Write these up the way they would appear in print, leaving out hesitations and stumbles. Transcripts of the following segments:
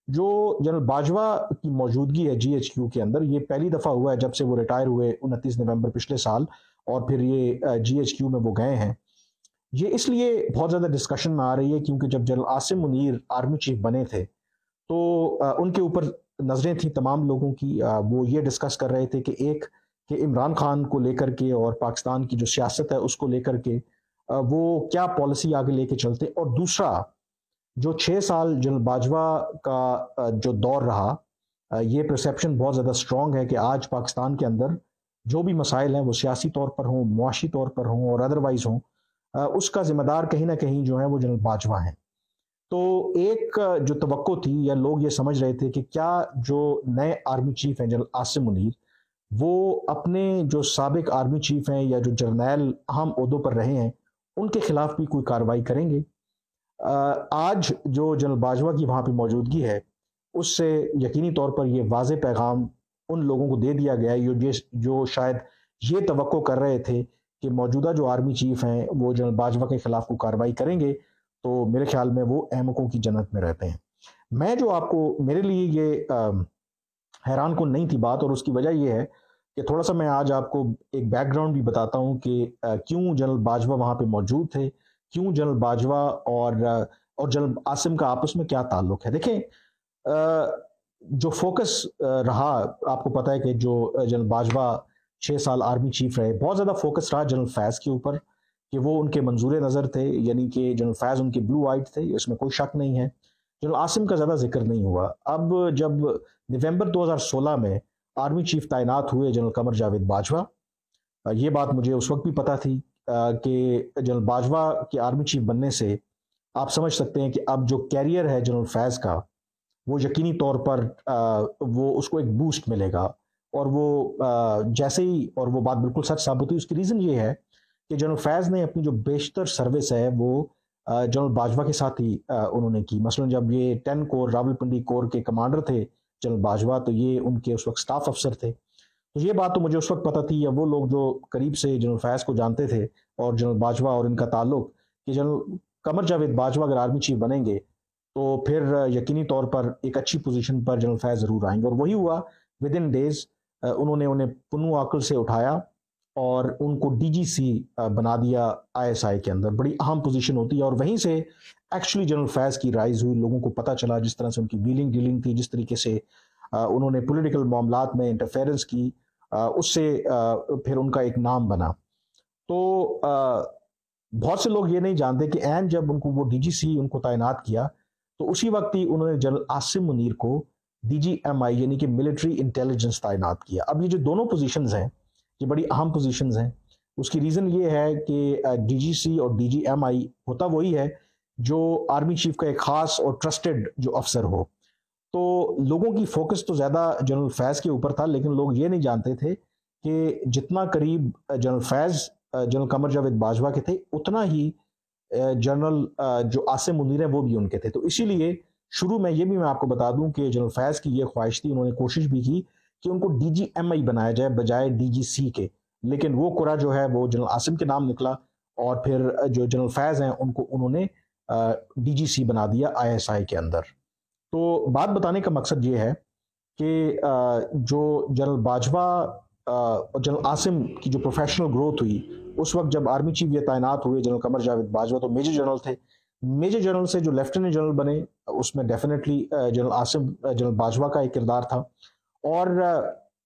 جو جنرل باجوہ کی موجودگی ہے جی ایچ کیو کے اندر، یہ پہلی دفعہ ہوا ہے جب سے وہ ریٹائر ہوئے 29 نومبر پچھلے سال، اور پھر یہ جی ایچ کیو میں وہ گئے ہیں۔ یہ اس لیے بہت زیادہ ڈسکشن میں آ رہی ہے کیونکہ جب general Asim Munir army chief بنے تھے تو ان کے اوپر نظریں تھیں تمام لوگوں کی۔ وہ یہ ڈسکس کر رہے تھے کہ ایک کہ عمران خان کو لے کر کے اور پاکستان کی جو سیاست ہے اس کو لے کر کے وہ کیا پالیسی آگے لے کے چلتے، اور دوسرا جو 6 سال جنرل باجوہ کا جو دور رہا، یہ پرسیپشن بہت زیادہ اسٹرانگ ہے کہ آج پاکستان کے اندر جو بھی مسائل ہیں وہ سیاسی طور پر ہوں، معاشی طور پر ہوں اور ادروائز ہوں، اس کا ذمہ دار کہیں نہ کہیں جو ہے وہ جنرل باجوہ ہیں۔ تو ایک جو توقع تھی یا لوگ یہ سمجھ رہے تھے کہ کیا جو نئے آرمی چیف ہیں جنرل عاصم منیر، وہ اپنے جو سابق آرمی چیف ہیں یا جو جرنیل اہم عہدوں پر رہے ہیں ان کے خلاف بھی کوئی کارروائی کریں گے۔ آج جو جنرل باجوہ کی وہاں پہ موجودگی ہے اس سے یقینی طور پر یہ واضح پیغام ان لوگوں کو دے دیا گیا ہے جو شاید یہ توقع کر رہے تھے کہ موجودہ جو آرمی چیف ہیں وہ جنرل باجوہ کے خلاف کوئی کارروائی کریں گے، تو میرے خیال میں وہ احمقوں کی جنت میں رہتے ہیں۔ میں جو آپ کو، میرے لیے یہ حیران کن نہیں تھی بات، اور اس کی وجہ یہ ہے کہ تھوڑا سا میں آج آپ کو ایک بیک گراؤنڈ بھی بتاتا ہوں کہ کیوں جنرل باجوہ وہاں پہ موجود تھے، کیوں جنرل باجوہ اور جنرل عاصم کا آپس میں کیا تعلق ہے۔ دیکھیں، جو فوکس رہا، آپ کو پتہ ہے کہ جو جنرل باجوہ 6 سال آرمی چیف رہے، بہت زیادہ فوکس رہا جنرل فیض کے اوپر کہ وہ ان کے منظور نظر تھے، یعنی کہ جنرل فیض ان کے بلو آئٹ تھے، اس میں کوئی شک نہیں ہے۔ جنرل عاصم کا زیادہ ذکر نہیں ہوا۔ اب جب نومبر 2016 میں آرمی چیف تعینات ہوئے جنرل قمر جاوید باجوہ، یہ بات مجھے اس وقت بھی پتہ تھی کہ جنرل باجوہ کے آرمی چیف بننے سے آپ سمجھ سکتے ہیں کہ اب جو کیریئر ہے جنرل فیض کا وہ یقینی طور پر وہ اس کو ایک بوسٹ ملے گا، اور وہ جیسے ہی، اور وہ بات بالکل سچ ثابت ہوئی۔ اس کی ریزن یہ ہے کہ جنرل فیض نے اپنی جو بیشتر سروس ہے وہ جنرل باجوہ کے ساتھ ہی انہوں نے کی۔ مثلا جب یہ 10 کور راولپنڈی کور کے کمانڈر تھے جنرل باجوہ، تو یہ ان کے اس وقت سٹاف افسر تھے۔ تو یہ بات تو مجھے اس وقت پتہ تھی، یا وہ لوگ جو قریب سے جنرل فیض کو جانتے تھے اور جنرل باجوہ اور ان کا تعلق، کہ جنرل قمر جاوید باجوہ اگر آرمی چیف بنیں گے تو پھر یقینی طور پر ایک اچھی پوزیشن پر جنرل فیض ضرور آئیں گے، اور وہی ہوا۔ ود ان ڈیز انہوں نے انہیں پنو آکل سے اٹھایا اور ان کو ڈی جی سی بنا دیا آئی ایس آئی کے اندر۔ بڑی اہم پوزیشن ہوتی ہے، اور وہیں سے ایکچولی جنرل فیض کی رائز ہوئی، لوگوں کو پتہ چلا جس طرح سے ان کی ویلنگ ڈیلنگ تھی، جس طریقے سے انہوں نے پولیٹیکل معاملات میں انٹرفیئرنس کی، اس سے پھر ان کا ایک نام بنا۔ تو بہت سے لوگ یہ نہیں جانتے کہ عین جب ان کو وہ ڈی جی سی ان کو تعینات کیا تو اسی وقت ہی انہوں نے جنرل عاصم منیر کو ڈی جی ایم آئی یعنی کہ ملٹری انٹیلیجنس تعینات کیا۔ اب یہ جو دونوں پوزیشنز ہیں یہ بڑی اہم پوزیشنز ہیں۔ اس کی ریزن یہ ہے کہ ڈی جی سی اور ڈی جی ایم آئی ہوتا وہی ہے جو آرمی چیف کا ایک خاص اور ٹرسٹڈ جو افسر ہو۔ تو لوگوں کی فوکس تو زیادہ جنرل فیض کے اوپر تھا، لیکن لوگ یہ نہیں جانتے تھے کہ جتنا قریب جنرل فیض جنرل قمر جاوید باجوہ کے تھے اتنا ہی جنرل جو عاصم منیر ہیں وہ بھی ان کے تھے۔ تو اسی لیے شروع میں یہ بھی میں آپ کو بتا دوں کہ جنرل فیض کی یہ خواہش تھی، انہوں نے کوشش بھی کی کہ ان کو ڈی جی ایم آئی بنایا جائے بجائے ڈی جی سی کے، لیکن وہ قرعہ جو ہے وہ جنرل عاصم کے نام نکلا، اور پھر جو جنرل فیض ہیں ان کو انہوں نے ڈی جی سی بنا دیا آئی ایس آئی کے اندر۔ تو بات بتانے کا مقصد یہ ہے کہ جو جنرل باجوہ اور جنرل عاصم کی جو پروفیشنل گروتھ ہوئی، اس وقت جب آرمی چیف یہ تعینات ہوئے جنرل قمر جاوید باجوہ تو میجر جنرل تھے، میجر جنرل سے جو لیفٹیننٹ جنرل بنے اس میں definitely general Asim general Bajwa کا ایک کردار تھا، اور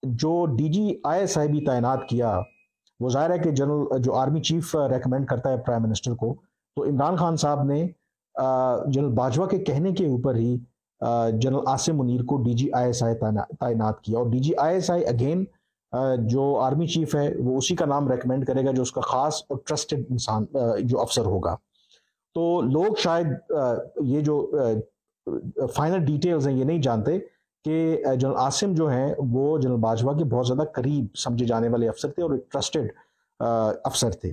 جو ڈی جی آئی ایس آئی بھی تعینات کیا، وہ ظاہر ہے کہ جنرل جو آرمی چیف ریکمینڈ کرتا ہے پرائم منسٹر کو، تو عمران خان صاحب نے جنرل باجوہ کے کہنے کے اوپر ہی جنرل عاصم منیر کو ڈی جی آئی ایس آئی تعینات کیا، اور D G I S I again جو آرمی چیف ہے وہ اسی کا نام ریکمینڈ کرے گا جو اس کا خاص اور ٹرسٹڈ انسان جو افسر ہوگا۔ تو لوگ شاید یہ جو فائنل ڈیٹیلز ہیں یہ نہیں جانتے کہ جنرل عاصم جو ہیں وہ جنرل باجوہ کے بہت زیادہ قریب سمجھے جانے والے افسر تھے اور ایک ٹرسٹڈ افسر تھے۔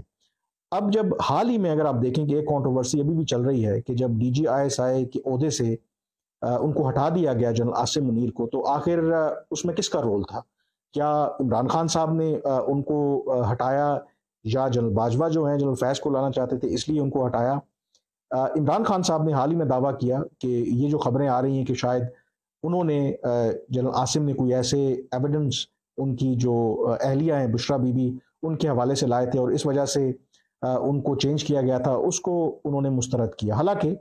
اب جب حال ہی میں اگر آپ دیکھیں کہ ایک کنٹروورسی ابھی بھی چل رہی ہے کہ جب ڈی جی آئی ایس آئی کے عہدے سے ان کو ہٹا دیا گیا جنرل عاصم منیر کو، تو آخر اس میں کس کا رول تھا؟ کیا عمران خان صاحب نے ان کو ہٹایا، یا جنرل باجوہ جو ہیں جنرل فیض کو لانا چاہتے تھے اس لیے ان کو ہٹایا؟ عمران خان صاحب نے حال ہی میں دعویٰ کیا کہ یہ جو خبریں آ رہی ہیں کہ شاید انہوں نے جنرل عاصم نے کوئی ایسے ایویڈنس ان کی جو اہلیہ ہیں بشرا بی بی ان کے حوالے سے لائے تھے اور اس وجہ سے ان کو چینج کیا گیا تھا، اس کو انہوں نے مسترد کیا۔ حالانکہ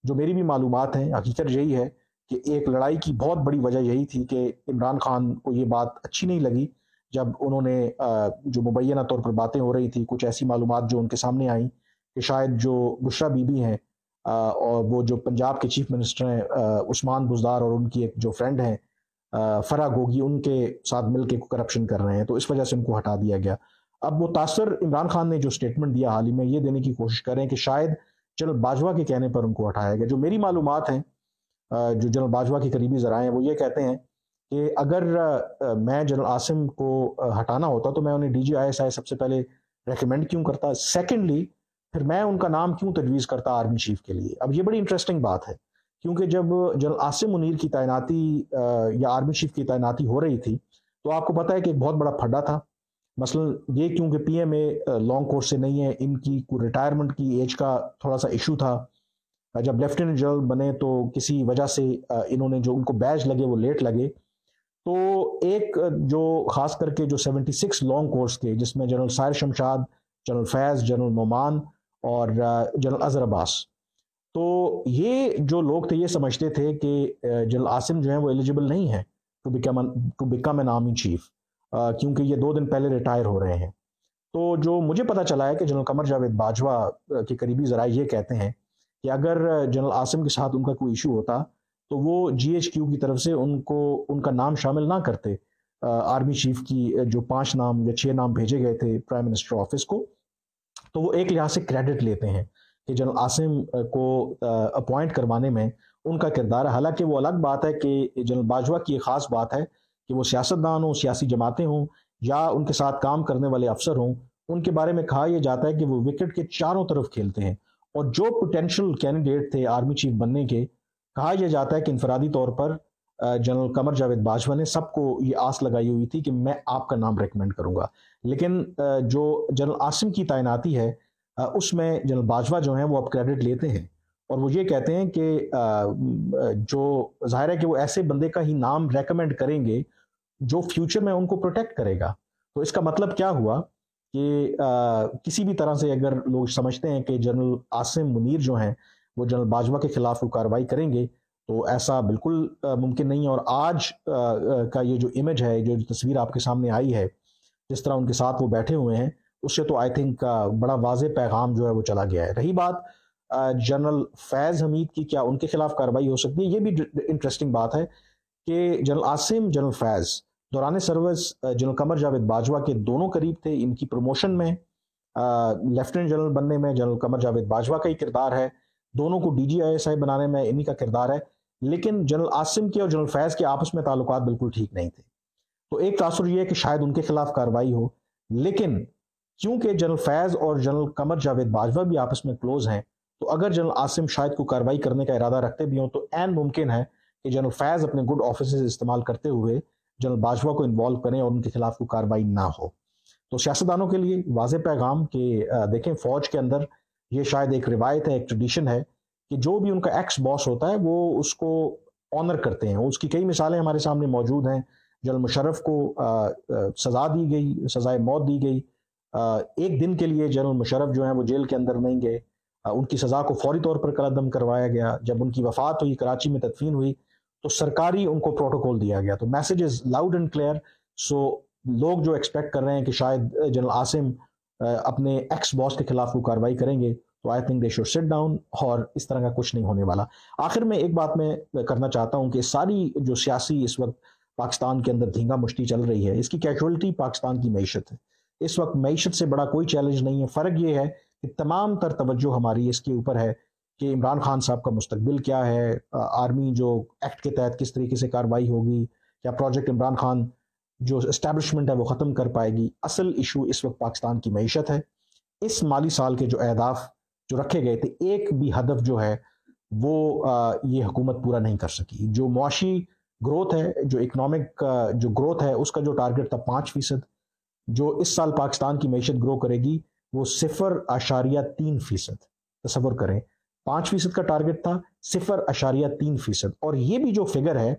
جو میری بھی معلومات ہیں، حقیقت یہی ہے کہ ایک لڑائی کی بہت بڑی وجہ یہی تھی کہ عمران خان کو یہ بات اچھی نہیں لگی جب انہوں نے جو مبینہ طور پر باتیں ہو رہی تھی، کچھ ایسی معلومات جو ان کے سامنے آئیں کہ شاید جو بشرا بی بی ہیں اور وہ جو پنجاب کے چیف منسٹر ہیں عثمان بزدار اور ان کی ایک جو فرینڈ ہیں فرا گوگی، ان کے ساتھ مل کے کرپشن کر رہے ہیں، تو اس وجہ سے ان کو ہٹا دیا گیا۔ اب وہ تاثر عمران خان نے جو سٹیٹمنٹ دیا حال ہی میں، یہ دینے کی کوشش کر رہے ہیں کہ شاید جنرل باجوہ کے کہنے پر ان کو ہٹایا گیا۔ جو میری معلومات ہیں، جو جنرل باجوہ کے قریبی ذرائع ہیں، وہ یہ کہتے ہیں کہ اگر میں جنرل عاصم کو ہٹانا ہوتا تو میں انہیں ڈی جی آئی ایس آئی سب سے پہلے ریکمینڈ کیوں کرتا، سیکنڈلی پھر میں ان کا نام کیوں تجویز کرتا آرمی چیف کے لیے۔ اب یہ بڑی انٹرسٹنگ بات ہے، کیونکہ جب جنرل عاصم منیر کی تعیناتی یا آرمی چیف کی تعیناتی ہو رہی تھی تو آپ کو پتہ ہے کہ ایک بہت بڑا پھڈا تھا، مثلا یہ کیونکہ P M A long course سے نہیں ہے، ان کی کوئی ریٹائرمنٹ کی ایج کا تھوڑا سا ایشو تھا، جب لیفٹیننٹ جنرل بنے تو کسی وجہ سے انہوں نے جو ان کو بیج لگے وہ لیٹ لگے، تو ایک جو خاص کر کے جو 76 لانگ کورس کے، جس میں جنرل سائر شمشاد، جنرل فیض، جنرل نعمان اور جنرل اظہر عباس، تو یہ جو لوگ تھے یہ سمجھتے تھے کہ جنرل عاصم جو ہیں وہ ایلیجیبل نہیں ہے to become an army chief, کیونکہ یہ 2 دن پہلے ریٹائر ہو رہے ہیں۔ تو جو مجھے پتہ چلا ہے کہ جنرل قمر جاوید باجوہ کے قریبی ذرائع یہ کہتے ہیں کہ اگر جنرل عاصم کے ساتھ ان کا کوئی ایشو ہوتا تو وہ جی ایچ کیو کی طرف سے ان کا نام شامل نہ کرتے آرمی چیف کی جو 5 نام یا 6 نام بھیجے گئے تھے پرائم منسٹر آفس کو، تو وہ ایک لحاظ سے کریڈٹ لیتے ہیں کہ جنرل عاصم کو اپوائنٹ کروانے میں ان کا کردار ہے۔ حالانکہ وہ الگ بات ہے کہ جنرل باجوہ کی ایک خاص بات ہے کہ وہ سیاستدان ہوں، سیاسی جماعتیں ہوں یا ان کے ساتھ کام کرنے والے افسر ہوں، ان کے بارے میں کہا یہ جاتا ہے کہ وہ وکٹ کے چاروں طرف کھیلتے ہیں، اور جو پوٹینشل کینڈیڈیٹ تھے آرمی چیف بننے کے، کہا یہ جاتا ہے کہ انفرادی طور پر جنرل قمر جاوید باجوہ نے سب کو یہ آس لگائی ہوئی تھی کہ میں آپ کا نام ریکمینڈ کروں گا، لیکن جو جنرل عاصم کی تعیناتی ہے اس میں جنرل باجوہ جو ہیں وہ اب کریڈٹ لیتے ہیں، اور وہ یہ کہتے ہیں کہ جو ظاہر ہے کہ وہ ایسے بندے کا ہی نام ریکمینڈ کریں گے جو فیوچر میں ان کو پروٹیکٹ کرے گا۔ تو اس کا مطلب کیا ہوا کہ کسی بھی طرح سے اگر لوگ سمجھتے ہیں کہ جنرل عاصم منیر جو ہیں وہ جنرل باجوہ کے خلاف وہ کارروائی کریں گے، تو ایسا بالکل ممکن نہیں ہے۔ اور آج کا یہ جو امیج ہے، جو تصویر آپ کے سامنے آئی ہے، جس طرح ان کے ساتھ وہ بیٹھے ہوئے ہیں، اس سے تو آئی تھنک بڑا واضح پیغام جو ہے وہ چلا گیا ہے۔ رہی بات جنرل فیض حمید کی، کیا ان کے خلاف کارروائی ہو سکتی ہے؟ یہ بھی انٹرسٹنگ بات ہے کہ جنرل عاصم، جنرل فیض دوران سروس جنرل قمر جاوید باجوہ کے دونوں قریب تھے۔ ان کی پروموشن میں، لیفٹیننٹ جنرل بننے میں جنرل قمر جاوید باجوہ کا ہی کردار ہے، دونوں کو ڈی جی آئی ایس آئی بنانے میں انہی کا کردار ہے، لیکن جنرل عاصم کے اور جنرل فیض کے آپس میں تعلقات بالکل ٹھیک نہیں تھے۔ تو ایک تاثر یہ ہے کہ شاید ان کے خلاف کارروائی ہو، لیکن کیونکہ جنرل فیض اور جنرل قمر جاوید باجوہ بھی آپس میں کلوز ہیں، تو اگر جنرل عاصم شاید کو کارروائی کرنے کا ارادہ رکھتے بھی ہوں تو عین ممکن ہے کہ جنرل فیض اپنے گڈ آفیسز استعمال کرتے ہوئے جنرل باجوہ کو انوالو کریں اور ان کے خلاف کوئی کارروائی نہ ہو۔ تو سیاستدانوں کے لیے واضح پیغام کہ دیکھیں فوج کے اندر یہ شاید ایک روایت ہے، ایک ٹریڈیشن ہے کہ جو بھی ان کا ایکس باس ہوتا ہے وہ اس کو آنر کرتے ہیں۔ اس کی کئی مثالیں ہمارے سامنے موجود ہیں۔ جنرل مشرف کو سزا دی گئی، سزائے موت دی گئی، ایک دن کے لیے جنرل مشرف جو ہیں وہ جیل کے اندر نہیں گئے، ان کی سزا کو فوری طور پر کالعدم کروایا گیا۔ جب ان کی وفات ہوئی، کراچی میں تدفین ہوئی، تو سرکاری ان کو پروٹوکول دیا گیا۔ تو message is loud and clear. سو لوگ جو ایکسپیکٹ کر رہے ہیں کہ شاید جنرل عاصم اپنے ایکس باس کے خلاف وہ کارروائی کریں گے، تو I think they should sit down, اور اس طرح کا کچھ نہیں ہونے والا۔ آخر میں ایک بات میں کرنا چاہتا ہوں کہ ساری جو سیاسی اس وقت پاکستان کے اندر دھینگا مشتی چل رہی ہے، اس کی کیجولٹی پاکستان کی معیشت ہے۔ اس وقت معیشت سے بڑا کوئی چیلنج نہیں ہے، فرق یہ ہے کہ تمام تر توجہ ہماری اس کے اوپر ہے کہ عمران خان صاحب کا مستقبل کیا ہے، آرمی جو ایکٹ کے تحت کس طریقے سے کارروائی ہوگی، کیا پروجیکٹ عمران خان جو اسٹیبلشمنٹ ہے وہ ختم کر پائے گی۔ اصل ایشو اس وقت پاکستان کی معیشت ہے۔ اس مالی سال کے جو اہداف جو رکھے گئے تھے، ایک بھی ہدف جو ہے وہ یہ حکومت پورا نہیں کر سکی۔ جو معاشی گروتھ ہے، جو اکنامک جو گروتھ ہے، اس کا جو ٹارگٹ تھا 5%، جو اس سال پاکستان کی معیشت گرو کرے گی وہ 0.3%۔ تصور کریں 5% کا ٹارگٹ تھا، 0.3%۔ اور یہ بھی جو فگر ہے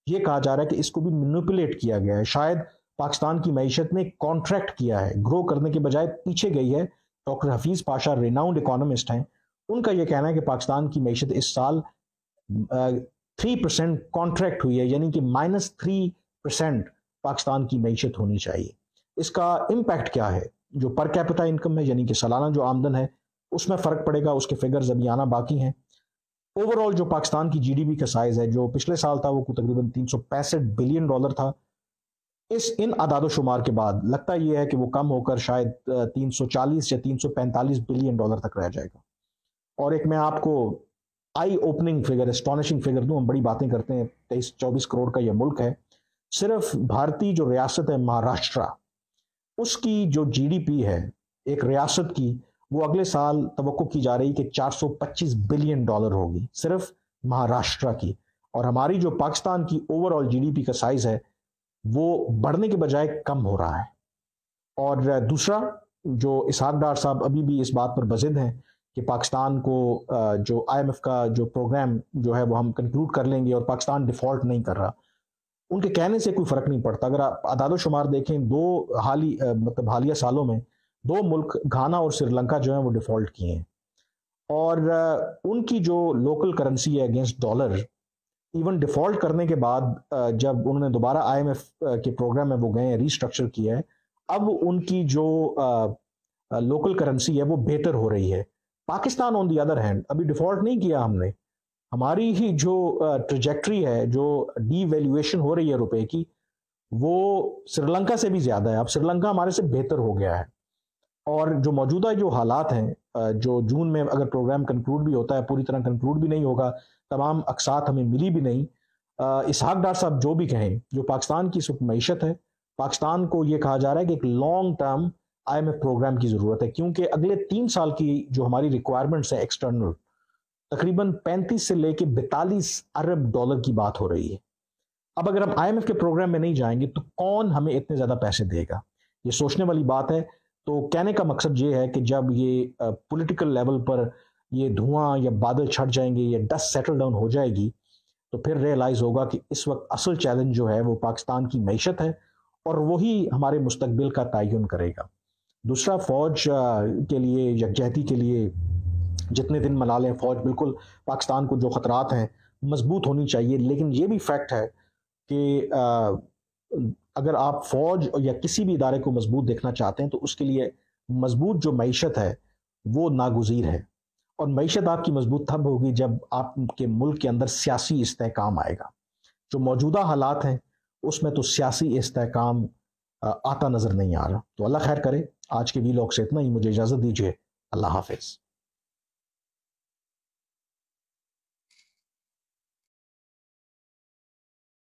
یہ کہا جا رہا ہے کہ اس کو بھی مینیپولیٹ کیا گیا ہے. شاید پاکستان کی معیشت نے کانٹریکٹ کیا ہے, گرو کرنے کے بجائے پیچھے گئی ہے. Doctor Hafeez Pasha renowned economist ہیں, ان کا یہ کہنا ہے کہ پاکستان کی معیشت اس سال 3% کانٹریکٹ ہوئی ہے, یعنی کہ -3% پاکستان کی معیشت ہونی چاہیے. اس کا امپیکٹ کیا ہے؟ جو پر کیپٹا انکم ہے, یعنی کہ سالانہ جو آمدن ہے, اس میں فرق پڑے گا. اس کے فگرز ابھی آنا باقی ہیں. اوور آل جو پاکستان کی جی ڈی پی کا سائز ہے, جو پچھلے سال تھا وہ تقریباً $365 بلین تھا. ان اعداد و شمار کے بعد لگتا یہ ہے کہ وہ کم ہو کر شاید 340 یا $345 بلین تک رہ جائے گا. اور ایک میں آپ کو آئی اوپننگ فگر, اسٹانشنگ فگر دوں. ہم بڑی باتیں کرتے ہیں, 23-24 کروڑ کا یہ ملک ہے. صرف بھارتی جو ریاست ہے مہاراشٹرا, اس کی جو جی ڈی پی ہے ایک ریاست کی, وہ اگلے سال توقع کی جا رہی کہ $425 بلین ہوگی صرف مہاراشٹرا کی. اور ہماری جو پاکستان کی over all G D P کا سائز ہے وہ بڑھنے کے بجائے کم ہو رہا ہے. اور دوسرا, جو اسحاق ڈار صاحب ابھی بھی اس بات پر بضد ہیں کہ پاکستان کو جو آئی ایم ایف کا جو پروگرام جو ہے وہ ہم کنکلوڈ کر لیں گے اور پاکستان ڈیفالٹ نہیں کر رہا, ان کے کہنے سے کوئی فرق نہیں پڑتا. اگر آپ اعداد و شمار دیکھیں, حالیہ سالوں میں 2 ملک گھانا اور سری لنکا جو ہیں وہ ڈیفالٹ کیے ہیں. اور ان کی جو لوکل کرنسی ہے اگینسٹ ڈالر, ایون ڈیفالٹ کرنے کے بعد جب انہوں نے دوبارہ آئی ایم ایف کے پروگرام میں وہ گئے ہیں, ریسٹرکچر کیا ہے, اب ان کی جو لوکل کرنسی ہے وہ بہتر ہو رہی ہے. پاکستان آن دی ادر ہینڈ ابھی ڈیفالٹ نہیں کیا ہم نے. ہماری ہی جو ٹریجیکٹری ہے, جو ڈی ویلیویشن ہو رہی ہے روپے کی, وہ سری لنکا سے بھی زیادہ ہے. اب سری لنکا ہمارے سے بہتر ہو گیا ہے. اور جو موجودہ جو حالات ہیں, جو جون میں اگر پروگرام کنکلوڈ بھی ہوتا ہے, پوری طرح کنکلوڈ بھی نہیں ہوگا, تمام اقساط ہمیں ملی بھی نہیں. اسحاق ڈار صاحب جو بھی کہیں, جو پاکستان کی معیشت ہے, پاکستان کو یہ کہا جا رہا ہے کہ ایک long term I M F programme کی ضرورت ہے, کیونکہ اگلے 3 سال کی جو ہماری ریکوائرمنٹس ہیں ایکسٹرنل, تقریباً 35 سے لے کے 42 ارب ڈالر کی بات ہو رہی ہے. اب اگر ہم آئی ایم ایف کے پروگرام میں نہیں جائیں گے تو کون ہمیں اتنے زیادہ پیسے دے گا؟ یہ سوچنے والی بات ہے. تو کہنے کا مقصد یہ ہے کہ جب یہ پولیٹیکل لیول پر یہ دھواں یا بادل چھٹ جائیں گے, یہ ڈسٹ سیٹل ڈاؤن ہو جائے گی, تو پھر ریئلائز ہوگا کہ اس وقت اصل چیلنج جو ہے وہ پاکستان کی معیشت ہے, اور وہی ہمارے مستقبل کا تعین کرے گا. دوسرا, فوج کے لیے, یکجہتی کے لیے جتنے دن منا لیں, فوج بالکل پاکستان کو جو خطرات ہیں مضبوط ہونی چاہیے. لیکن یہ بھی فیکٹ ہے کہ اگر آپ فوج یا کسی بھی ادارے کو مضبوط دیکھنا چاہتے ہیں تو اس کے لیے مضبوط جو معیشت ہے وہ ناگزیر ہے. اور معیشت آپ کی مضبوط تب ہوگی جب آپ کے ملک کے اندر سیاسی استحکام آئے گا. جو موجودہ حالات ہیں اس میں تو سیاسی استحکام آتا نظر نہیں آ رہا. تو اللہ خیر کرے. آج کے ویلاگ سے اتنا ہی, مجھے اجازت دیجیے. اللہ حافظ.